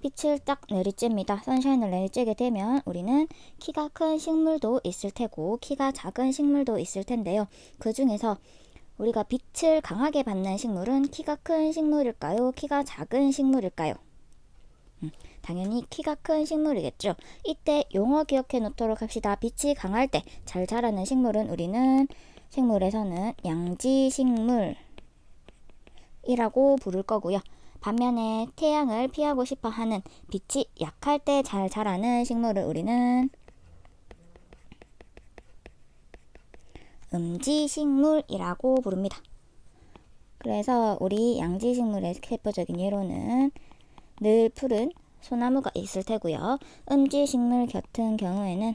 빛을 딱 내리쬐입니다. 선샤인을 내리쬐게 되면 우리는 키가 큰 식물도 있을 테고 키가 작은 식물도 있을 텐데요. 그 중에서 우리가 빛을 강하게 받는 식물은 키가 큰 식물일까요? 키가 작은 식물일까요? 당연히 키가 큰 식물이겠죠. 이때 용어 기억해 놓도록 합시다. 빛이 강할 때 잘 자라는 식물은 우리는 식물에서는 양지식물이라고 부를 거고요. 반면에 태양을 피하고 싶어 하는 빛이 약할 때 잘 자라는 식물을 우리는 음지식물이라고 부릅니다. 그래서 우리 양지식물의 대표적인 예로는 늘 푸른 소나무가 있을 테고요. 음지식물 같은 경우에는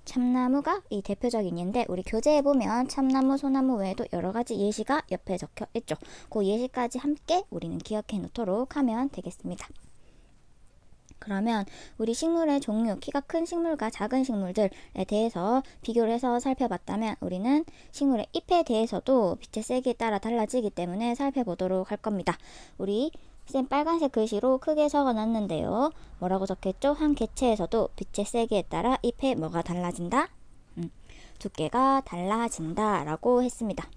참나무가 이 대표적인 예인데 우리 교재에 보면 참나무, 소나무 외에도 여러가지 예시가 옆에 적혀 있죠. 그 예시까지 함께 우리는 기억해 놓도록 하면 되겠습니다. 그러면 우리 식물의 종류, 키가 큰 식물과 작은 식물들에 대해서 비교를 해서 살펴봤다면 우리는 식물의 잎에 대해서도 빛의 세기에 따라 달라지기 때문에 살펴보도록 할 겁니다. 우리 쌤 빨간색 글씨로 크게 적어놨는데요. 뭐라고 적혔죠? 한 개체에서도 빛의 세기에 따라 잎에 뭐가 달라진다? 두께가 달라진다 라고 했습니다.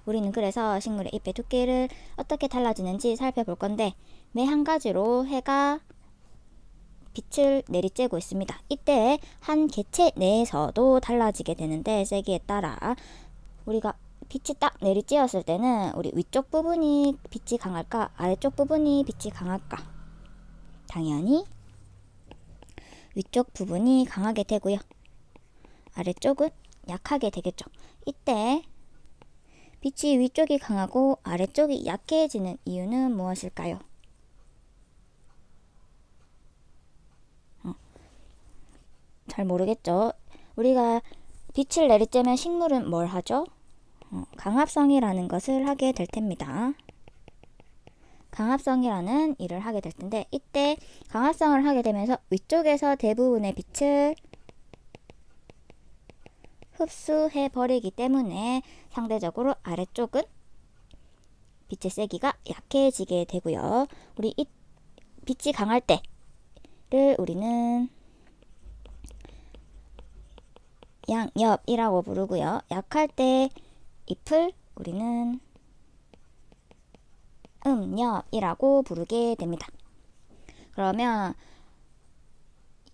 우리는 그래서 식물의 잎의 두께를 어떻게 달라지는지 살펴볼 건데 매 한 가지로 해가 빛을 내리쬐고 있습니다. 이때 한 개체 내에서도 달라지게 되는데 세기에 따라 우리가 빛이 딱 내리쬐었을 때는 우리 위쪽 부분이 빛이 강할까? 아래쪽 부분이 빛이 강할까? 당연히 위쪽 부분이 강하게 되고요. 아래쪽은 약하게 되겠죠. 이때 빛이 위쪽이 강하고 아래쪽이 약해지는 이유는 무엇일까요? 잘 모르겠죠. 우리가 빛을 내리쬐면 식물은 뭘 하죠? 강합성이라는 것을 하게 될 텐니다. 강합성이라는 일을 하게 될 텐데 이때 강합성을 하게 되면서 위쪽에서 대부분의 빛을 흡수해 버리기 때문에 상대적으로 아래쪽은 빛의 세기가 약해지게 되고요. 우리 이 빛이 강할 때를 우리는 양엽이라고 부르고요. 약할 때 잎을 우리는 음엽이라고 부르게 됩니다. 그러면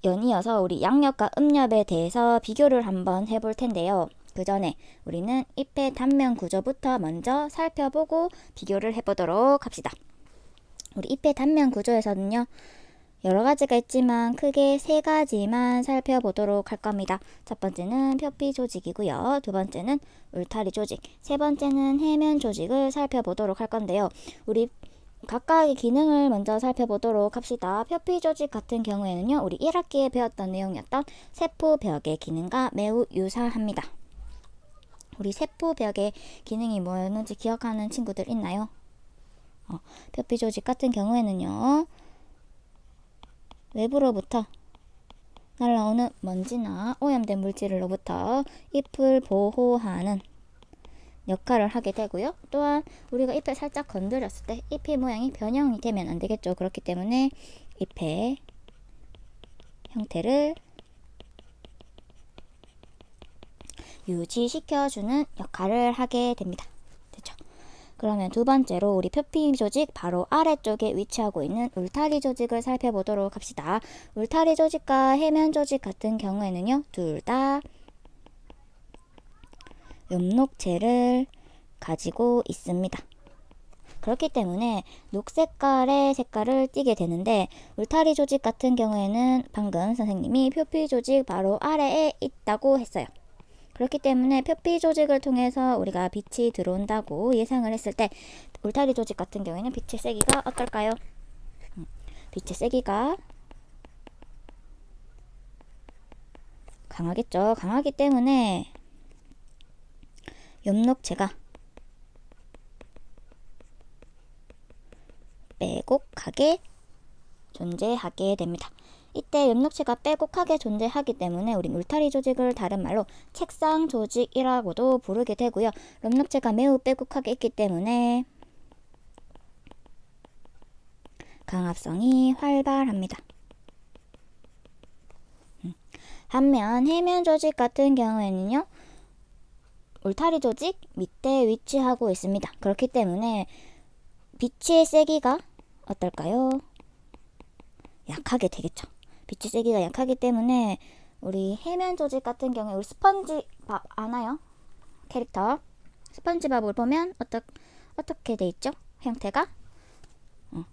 연이어서 우리 양엽과 음엽에 대해서 비교를 한번 해볼 텐데요. 그 전에 우리는 잎의 단면 구조부터 먼저 살펴보고 비교를 해보도록 합시다. 우리 잎의 단면 구조에서는요. 여러 가지가 있지만 크게 세 가지만 살펴보도록 할 겁니다. 첫 번째는 표피 조직이고요. 두 번째는 울타리 조직, 세 번째는 해면 조직을 살펴보도록 할 건데요. 우리 각각의 기능을 먼저 살펴보도록 합시다. 표피 조직 같은 경우에는요. 우리 1학기에 배웠던 내용이었던 세포벽의 기능과 매우 유사합니다. 우리 세포벽의 기능이 뭐였는지 기억하는 친구들 있나요? 표피 조직 같은 경우에는요. 외부로부터 날아오는 먼지나 오염된 물질로부터 잎을 보호하는 역할을 하게 되고요. 또한 우리가 잎을 살짝 건드렸을 때 잎의 모양이 변형이 되면 안 되겠죠. 그렇기 때문에 잎의 형태를 유지시켜주는 역할을 하게 됩니다. 됐죠? 그러면 두 번째로 우리 표피 조직 바로 아래쪽에 위치하고 있는 울타리 조직을 살펴보도록 합시다. 울타리 조직과 해면 조직 같은 경우에는요. 둘 다 엽록체를 가지고 있습니다. 그렇기 때문에 녹색깔의 색깔을 띠게 되는데 울타리 조직 같은 경우에는 방금 선생님이 표피 조직 바로 아래에 있다고 했어요. 그렇기 때문에 표피 조직을 통해서 우리가 빛이 들어온다고 예상을 했을 때 울타리 조직 같은 경우에는 빛의 세기가 어떨까요? 빛의 세기가 강하겠죠. 강하기 때문에 엽록체가 빼곡하게 존재하게 됩니다. 이때 엽록체가 빼곡하게 존재하기 때문에 우린 울타리 조직을 다른 말로 책상 조직이라고도 부르게 되고요. 엽록체가 매우 빼곡하게 있기 때문에 강압성이 활발합니다. 반면 해면 조직 같은 경우에는요, 울타리 조직 밑에 위치하고 있습니다. 그렇기 때문에 빛의 세기가 어떨까요? 약하게 되겠죠. 빛의 세기가 약하기 때문에 우리 해면 조직 같은 경우에 우리 스펀지밥 아나요? 캐릭터 스펀지밥을 보면 어떻게 돼 있죠? 형태가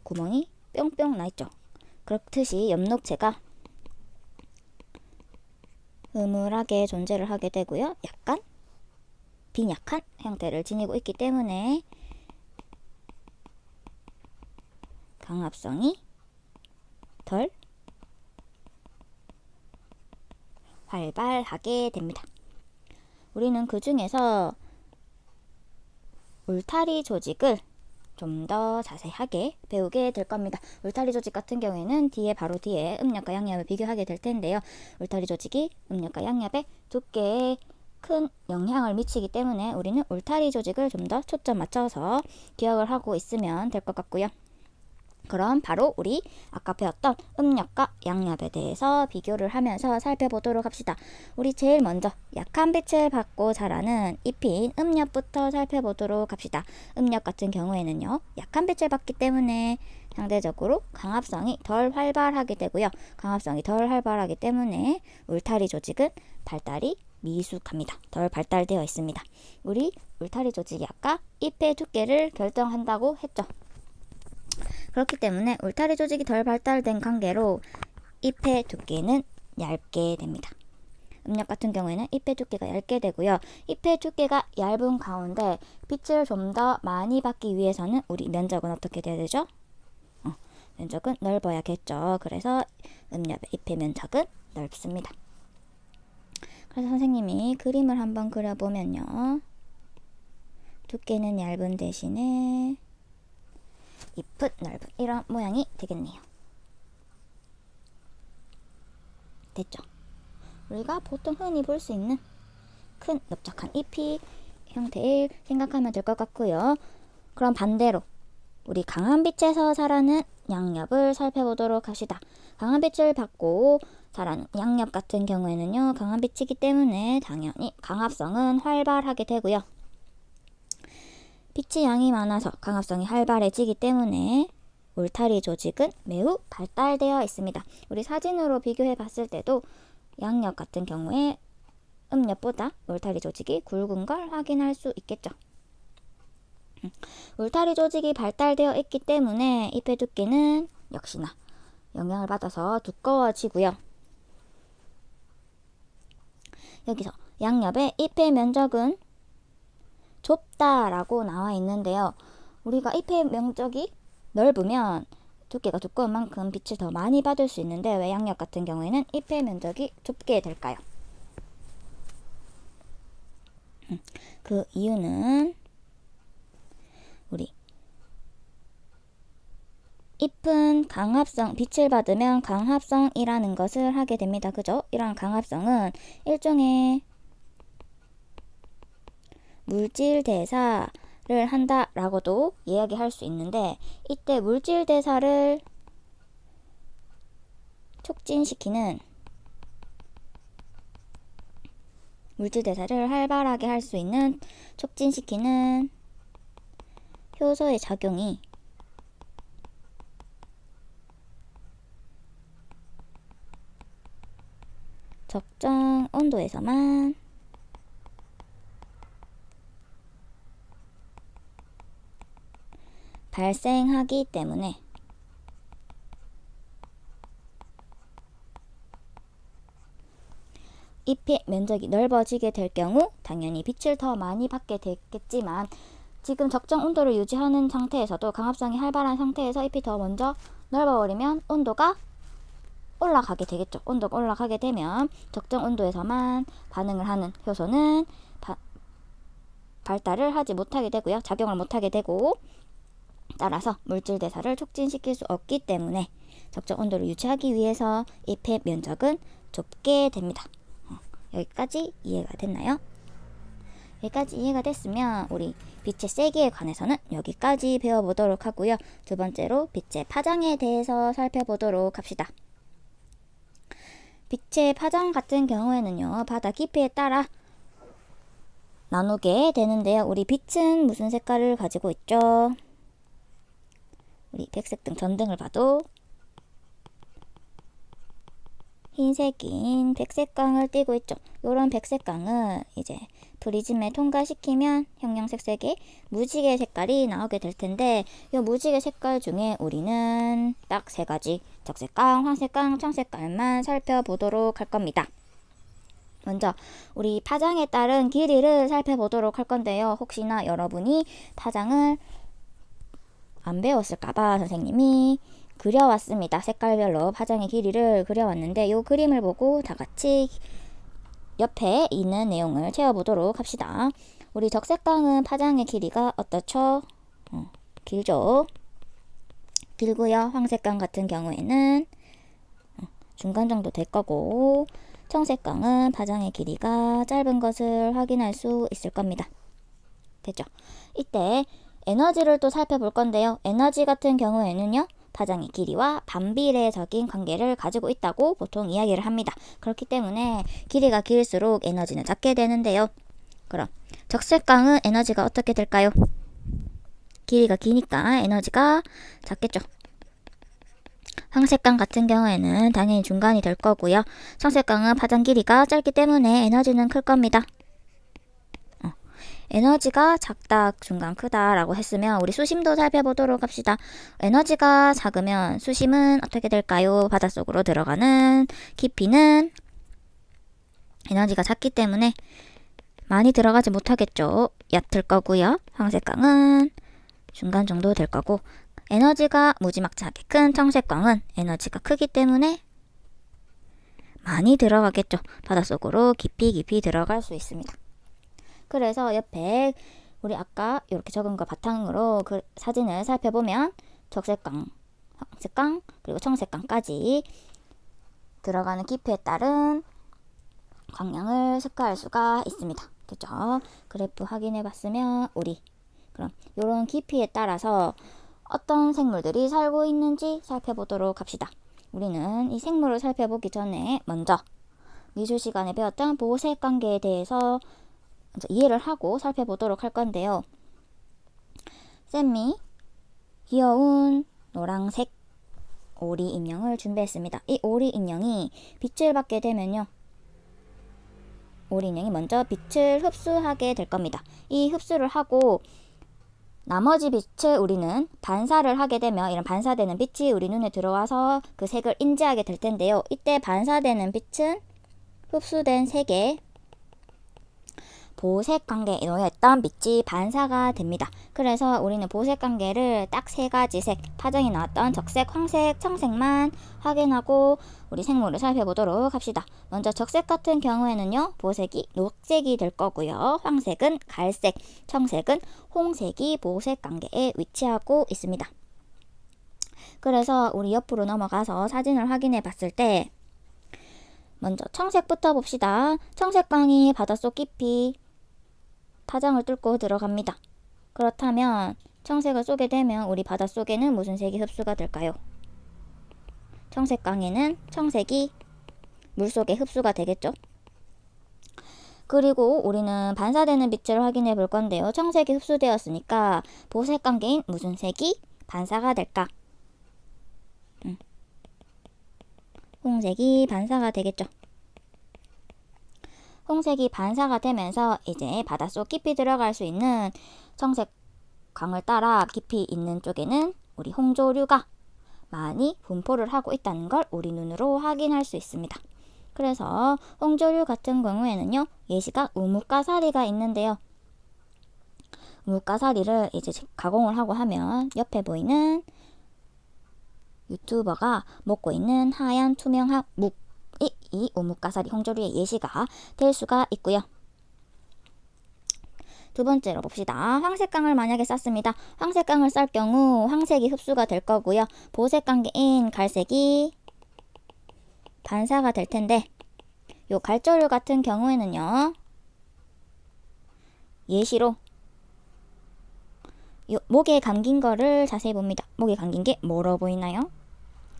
구멍이 뿅뿅 나 있죠. 그렇듯이 엽록체가 흐물하게 존재를 하게 되고요. 약간 빈약한 형태를 지니고 있기 때문에 강압성이 덜 활발하게 됩니다. 우리는 그 중에서 울타리 조직을 좀 더 자세하게 배우게 될 겁니다. 울타리 조직 같은 경우에는 바로 뒤에 음력과 양엽을 비교하게 될 텐데요. 울타리 조직이 음력과 양엽의 두께에 큰 영향을 미치기 때문에 우리는 울타리 조직을 좀 더 초점 맞춰서 기억을 하고 있으면 될 것 같고요. 그럼 바로 우리 아까 배웠던 음력과 양엽에 대해서 비교를 하면서 살펴보도록 합시다. 우리 제일 먼저 약한 빛을 받고 자라는 잎인 음엽부터 살펴보도록 합시다. 음엽 같은 경우에는요, 약한 빛을 받기 때문에 상대적으로 강압성이 덜 활발하게 되고요. 강압성이 덜 활발하기 때문에 울타리 조직은 발달이 미숙합니다. 덜 발달되어 있습니다. 우리 울타리 조직이 아까 잎의 두께를 결정한다고 했죠. 그렇기 때문에 울타리 조직이 덜 발달된 관계로 잎의 두께는 얇게 됩니다. 음력 같은 경우에는 잎의 두께가 얇게 되고요. 잎의 두께가 얇은 가운데 빛을 좀 더 많이 받기 위해서는 우리 면적은 어떻게 돼야 되죠? 면적은 넓어야겠죠. 그래서 음력의 잎의 면적은 넓습니다. 그래서 선생님이 그림을 한번 그려보면요. 두께는 얇은 대신에 잎은 넓은 이런 모양이 되겠네요. 됐죠? 우리가 보통 흔히 볼 수 있는 큰 넓적한 잎이 형태를 생각하면 될 것 같고요. 그럼 반대로 우리 강한 빛에서 자라는 양엽을 살펴보도록 합시다. 강한 빛을 받고 자라는 양엽 같은 경우에는요, 강한 빛이기 때문에 당연히 강압성은 활발하게 되고요. 빛의 양이 많아서 강압성이 활발해지기 때문에 울타리 조직은 매우 발달되어 있습니다. 우리 사진으로 비교해 봤을 때도 양엽 같은 경우에 음엽보다 울타리 조직이 굵은 걸 확인할 수 있겠죠. 울타리 조직이 발달되어 있기 때문에 잎의 두께는 역시나 영향을 받아서 두꺼워지고요. 여기서 양엽의 잎의 면적은 좁다라고 나와 있는데요. 우리가 잎의 면적이 넓으면 두께가 두꺼운 만큼 빛을 더 많이 받을 수 있는데 왜 양엽 같은 경우에는 잎의 면적이 좁게 될까요? 그 이유는 우리 잎은 강합성, 빛을 받으면 강합성이라는 것을 하게 됩니다. 그죠? 이런 강합성은 일종의 물질 대사를 한다라고도 이야기할 수 있는데, 이때 물질 대사를 촉진시키는, 물질 대사를 활발하게 할 수 있는, 촉진시키는 효소의 작용이 적정 온도에서만 발생하기 때문에 잎의 면적이 넓어지게 될 경우 당연히 빛을 더 많이 받게 되겠지만, 지금 적정 온도를 유지하는 상태에서도 강합성이 활발한 상태에서 잎이 더 먼저 넓어버리면 온도가 올라가게 되겠죠. 온도가 올라가게 되면 적정 온도에서만 반응을 하는 효소는 발달을 하지 못하게 되고요. 작용을 못하게 되고, 따라서 물질 대사를 촉진시킬 수 없기 때문에 적정 온도를 유지하기 위해서 잎의 면적은 좁게 됩니다. 여기까지 이해가 됐나요? 여기까지 이해가 됐으면 우리 빛의 세기에 관해서는 여기까지 배워보도록 하고요. 두 번째로 빛의 파장에 대해서 살펴보도록 합시다. 빛의 파장 같은 경우에는요, 바다 깊이에 따라 나누게 되는데요. 우리 빛은 무슨 색깔을 가지고 있죠? 우리 백색 등 전등을 봐도 흰색인 백색광을 띠고 있죠. 이런 백색광을 이제 프리즘에 통과시키면 형형색색의 무지개 색깔이 나오게 될 텐데, 이 무지개 색깔 중에 우리는 딱 세 가지, 적색광, 황색광, 청색광만 살펴보도록 할 겁니다. 먼저 우리 파장에 따른 길이를 살펴보도록 할 건데요. 혹시나 여러분이 파장을 안 배웠을까봐 선생님이 그려왔습니다. 색깔별로 파장의 길이를 그려왔는데, 이 그림을 보고 다 같이 옆에 있는 내용을 채워보도록 합시다. 우리 적색광은 파장의 길이가 어떻죠? 길죠. 길고요. 황색광 같은 경우에는 중간 정도 될 거고, 청색광은 파장의 길이가 짧은 것을 확인할 수 있을 겁니다. 됐죠? 이때 에너지를 또 살펴볼 건데요. 에너지 같은 경우에는요, 파장의 길이와 반비례적인 관계를 가지고 있다고 보통 이야기를 합니다. 그렇기 때문에 길이가 길수록 에너지는 작게 되는데요. 그럼 적색광은 에너지가 어떻게 될까요? 길이가 기니까 에너지가 작겠죠. 황색광 같은 경우에는 당연히 중간이 될 거고요. 청색광은 파장 길이가 짧기 때문에 에너지는 클 겁니다. 에너지가 작다, 중간, 크다 라고 했으면 우리 수심도 살펴보도록 합시다. 에너지가 작으면 수심은 어떻게 될까요? 바닷속으로 들어가는 깊이는 에너지가 작기 때문에 많이 들어가지 못하겠죠. 얕을 거고요. 황색광은 중간 정도 될 거고, 에너지가 무지막지하게 큰 청색광은 에너지가 크기 때문에 많이 들어가겠죠. 바닷속으로 깊이 들어갈 수 있습니다. 그래서 옆에 우리 아까 이렇게 적은 거 바탕으로 그 사진을 살펴보면 적색광, 황색광, 그리고 청색광까지 들어가는 깊이에 따른 광량을 체크할 수가 있습니다. 됐죠? 그래프 확인해 봤으면 우리 그럼 이런 깊이에 따라서 어떤 생물들이 살고 있는지 살펴보도록 합시다. 우리는 이 생물을 살펴보기 전에 먼저 미술 시간에 배웠던 보색 관계에 대해서 먼저 이해를 하고 살펴보도록 할 건데요. 쌤이 귀여운 노란색 오리 인형을 준비했습니다. 이 오리 인형이 빛을 받게 되면요, 오리 인형이 먼저 빛을 흡수하게 될 겁니다. 이 흡수를 하고 나머지 빛을 우리는 반사를 하게 되면 이런 반사되는 빛이 우리 눈에 들어와서 그 색을 인지하게 될 텐데요. 이때 반사되는 빛은 흡수된 색의 보색 관계에 놓여있던 빛이 반사가 됩니다. 그래서 우리는 보색 관계를 딱 세 가지 색, 파장이 나왔던 적색, 황색, 청색만 확인하고 우리 생물을 살펴보도록 합시다. 먼저 적색 같은 경우에는요, 보색이 녹색이 될 거고요. 황색은 갈색, 청색은 홍색이 보색 관계에 위치하고 있습니다. 그래서 우리 옆으로 넘어가서 사진을 확인해 봤을 때 먼저 청색부터 봅시다. 청색광이 바닷속 깊이 파장을 뚫고 들어갑니다. 그렇다면 청색을 쏘게 되면 우리 바닷속에는 무슨 색이 흡수가 될까요? 청색광에는 청색이 물속에 흡수가 되겠죠. 그리고 우리는 반사되는 빛을 확인해 볼 건데요. 청색이 흡수되었으니까 보색 관계인 무슨 색이 반사가 될까? 홍색이 반사가 되겠죠. 홍색이 반사가 되면서 이제 바닷속 깊이 들어갈 수 있는 청색광을 따라 깊이 있는 쪽에는 우리 홍조류가 많이 분포를 하고 있다는 걸 우리 눈으로 확인할 수 있습니다. 그래서 홍조류 같은 경우에는요, 예시가 우뭇가사리가 있는데요. 우뭇가사리를 이제 가공을 하고 하면 옆에 보이는 유튜버가 먹고 있는 하얀 투명한 묵이 이 우뭇가사리 홍조류의 예시가 될 수가 있고요. 두 번째로 봅시다. 황색광을 만약에 쐈습니다. 황색광을 쌀 경우 황색이 흡수가 될 거고요. 보색 관계인 갈색이 반사가 될 텐데, 요 갈조류 같은 경우에는요, 예시로 요 목에 감긴 거를 자세히 봅니다. 목에 감긴 게 뭐로 보이나요?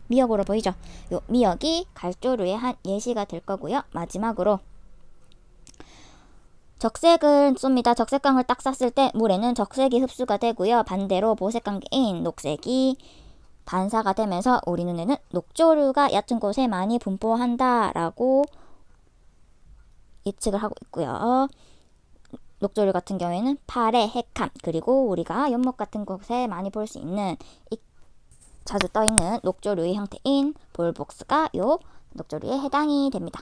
미역으로 보이죠? 요 미역이 갈조류의 한 예시가 될 거고요. 마지막으로 적색을 쏩니다. 적색광을 딱 쐈을 때 물에는 적색이 흡수가 되고요. 반대로 보색광인 녹색이 반사가 되면서 우리 눈에는 녹조류가 얕은 곳에 많이 분포한다라고 예측을 하고 있고요. 녹조류 같은 경우에는 파래, 핵함, 그리고 우리가 연못 같은 곳에 많이 볼 수 있는 자주 떠있는 녹조류의 형태인 볼복스가 요 녹조류에 해당이 됩니다.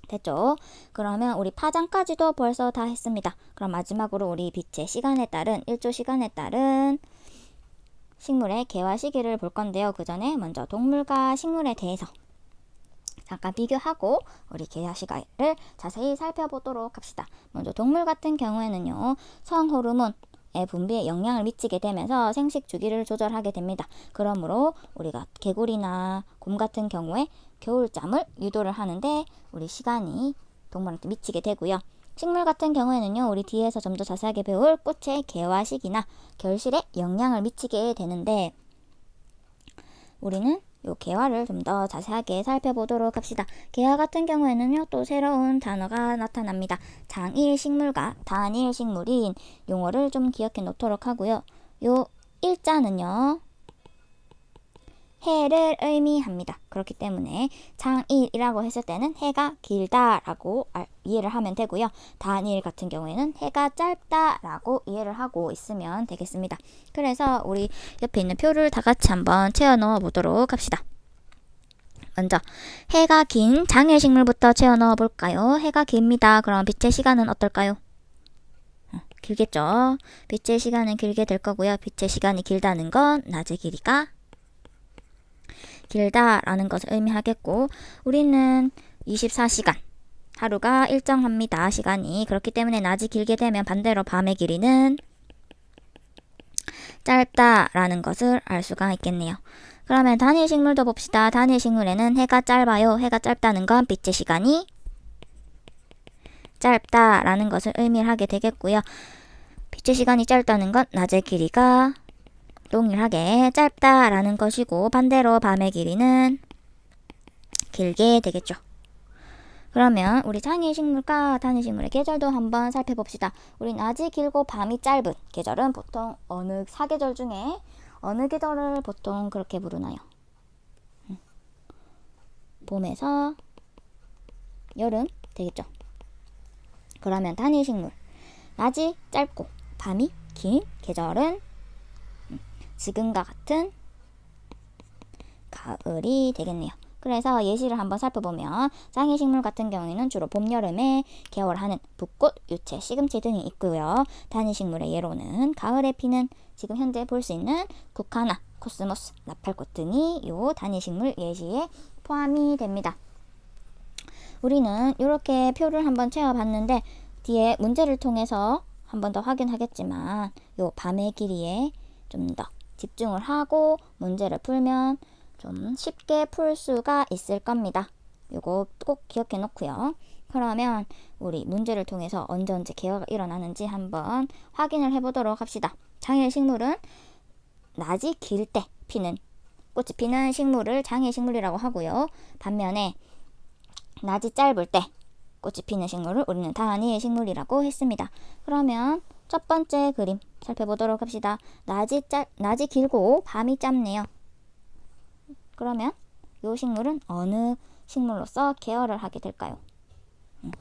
됐죠? 그러면 우리 파장까지도 벌써 다 했습니다. 그럼 마지막으로 우리 빛의 시간에 따른 1조 시간에 따른 식물의 개화 시기를 볼 건데요. 그 전에 먼저 동물과 식물에 대해서 잠깐 비교하고 우리 개화 시기를 자세히 살펴보도록 합시다. 먼저 동물 같은 경우에는요. 성호르몬의 분비에 영향을 미치게 되면서 생식 주기를 조절하게 됩니다. 그러므로 우리가 개구리나 곰 같은 경우에 겨울잠을 유도를 하는데 우리 시간이 동물한테 미치게 되고요. 식물 같은 경우에는요. 우리 뒤에서 좀 더 자세하게 배울 꽃의 개화 시기나 결실에 영향을 미치게 되는데 우리는 요 개화를 좀 더 자세하게 살펴보도록 합시다. 개화 같은 경우에는요. 또 새로운 단어가 나타납니다. 장일 식물과 단일 식물인 용어를 좀 기억해 놓도록 하고요. 요 일자는요. 해를 의미합니다. 그렇기 때문에 장일이라고 했을 때는 해가 길다라고 이해를 하면 되고요. 단일 같은 경우에는 해가 짧다라고 이해를 하고 있으면 되겠습니다. 그래서 우리 옆에 있는 표를 다 같이 한번 채워 넣어 보도록 합시다. 먼저 해가 긴 장일 식물부터 채워 넣어 볼까요? 해가 깁니다. 그럼 빛의 시간은 어떨까요? 길겠죠. 빛의 시간은 길게 될 거고요. 빛의 시간이 길다는 건 낮의 길이가 길다라는 것을 의미하겠고 우리는 24시간 하루가 일정합니다. 시간이. 그렇기 때문에 낮이 길게 되면 반대로 밤의 길이는 짧다라는 것을 알 수가 있겠네요. 그러면 단일 식물도 봅시다. 단일 식물에는 해가 짧아요. 해가 짧다는 건 빛의 시간이 짧다라는 것을 의미를 하게 되겠고요. 빛의 시간이 짧다는 건 낮의 길이가 동일하게 짧다라는 것이고 반대로 밤의 길이는 길게 되겠죠. 그러면 우리 장일 식물과 단일 식물의 계절도 한번 살펴봅시다. 우리 낮이 길고 밤이 짧은 계절은 보통 어느 사계절 중에 어느 계절을 보통 그렇게 부르나요? 봄에서 여름 되겠죠. 그러면 단일 식물 낮이 짧고 밤이 긴 계절은 지금과 같은 가을이 되겠네요. 그래서 예시를 한번 살펴보면 장일 식물 같은 경우에는 주로 봄, 여름에 개월하는 붓꽃, 유채, 시금치 등이 있고요. 단일 식물의 예로는 가을에 피는 지금 현재 볼 수 있는 국화나 코스모스, 나팔꽃 등이 요 단일 식물 예시에 포함이 됩니다. 우리는 이렇게 표를 한번 채워봤는데 뒤에 문제를 통해서 한 번 더 확인하겠지만 요 밤의 길이에 좀 더 집중을 하고 문제를 풀면 좀 쉽게 풀 수가 있을 겁니다. 요거 꼭 기억해 놓고요. 그러면 우리 문제를 통해서 언제 개화가 일어나는지 한번 확인을 해보도록 합시다. 장일 식물은 낮이 길 때 피는 꽃이 피는 식물을 장일 식물이라고 하고요. 반면에 낮이 짧을 때 꽃이 피는 식물을 우리는 단일 식물이라고 했습니다. 그러면 첫 번째 그림 살펴보도록 합시다. 낮이 길고 밤이 짧네요. 그러면 이 식물은 어느 식물로서 개화를 하게 될까요?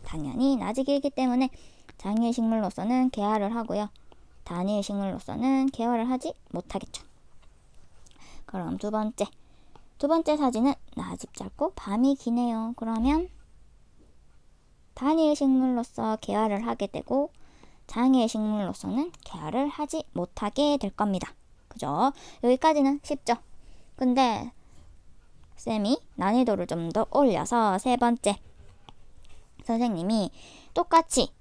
당연히 낮이 길기 때문에 장일 식물로서는 개화를 하고요. 단일 식물로서는 개화를 하지 못하겠죠. 그럼 두 번째 사진은 낮이 짧고 밤이 기네요. 그러면 단일 식물로서 개화를 하게 되고 장일 식물로서는 개화를 하지 못하게 될 겁니다. 그죠? 여기까지는 쉽죠? 근데 쌤이 난이도를 좀 더 올려서 세 번째 선생님이 똑같이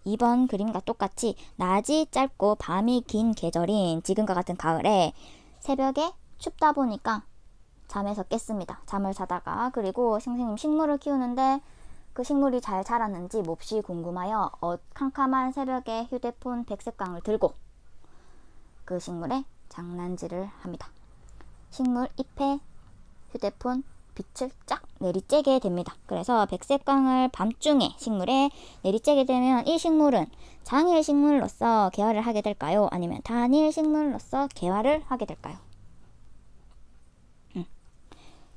2번 그림과 똑같이 낮이 짧고 밤이 긴 계절인 지금과 같은 가을에 새벽에 춥다 보니까 잠에서 깼습니다. 잠을 자다가 그리고 선생님 식물을 키우는데 그 식물이 잘 자랐는지 몹시 궁금하여 캄캄한 새벽에 휴대폰 백색광을 들고 그 식물에 장난질을 합니다. 식물 잎에 휴대폰 빛을 쫙 내리쬐게 됩니다. 그래서 백색광을 밤중에 식물에 내리쬐게 되면 이 식물은 장일 식물로서 개화를 하게 될까요? 아니면 단일 식물로서 개화를 하게 될까요?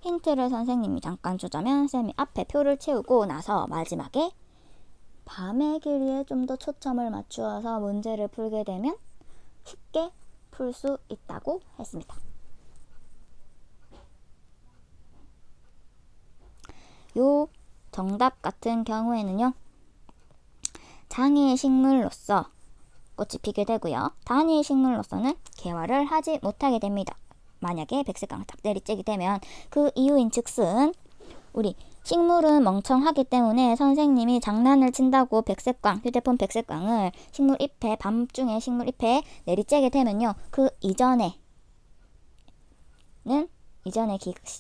힌트를 선생님이 잠깐 주자면 쌤이 앞에 표를 채우고 나서 마지막에 밤의 길이에 좀 더 초점을 맞추어서 문제를 풀게 되면 쉽게 풀 수 있다고 했습니다. 요 정답 같은 경우에는요, 장일 식물로서 꽃이 피게 되고요, 단일 식물로서는 개화를 하지 못하게 됩니다. 만약에 백색광을 딱 내리쬐게 되면 그 이유인 즉슨 우리 식물은 멍청하기 때문에 선생님이 장난을 친다고 휴대폰 백색광을 식물 잎에 밤중에 식물 잎에 내리쬐게 되면요, 그 이전의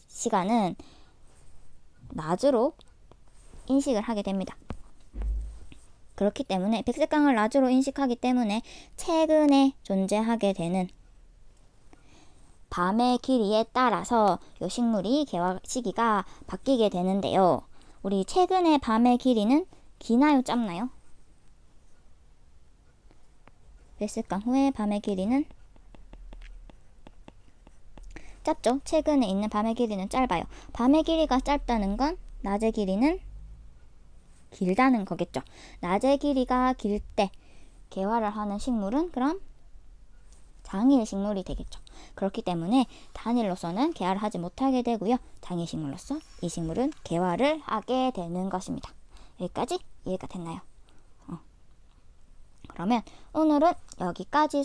시간은 낮으로 인식을 하게 됩니다. 그렇기 때문에 백색광을 낮으로 인식하기 때문에 최근에 존재하게 되는 밤의 길이에 따라서 이 식물이 개화 시기가 바뀌게 되는데요. 우리 최근의 밤의 길이는 기나요, 짧나요? 백색광 후에 밤의 길이는 짧죠? 최근에 있는 밤의 길이는 짧아요. 밤의 길이가 짧다는 건 낮의 길이는 길다는 거겠죠. 낮의 길이가 길 때 개화를 하는 식물은 그럼 장일 식물이 되겠죠. 그렇기 때문에 단일로서는 개화를 하지 못하게 되고요, 장일 식물로서 이 식물은 개화를 하게 되는 것입니다. 여기까지 이해가 됐나요? 그러면 오늘은 여기까지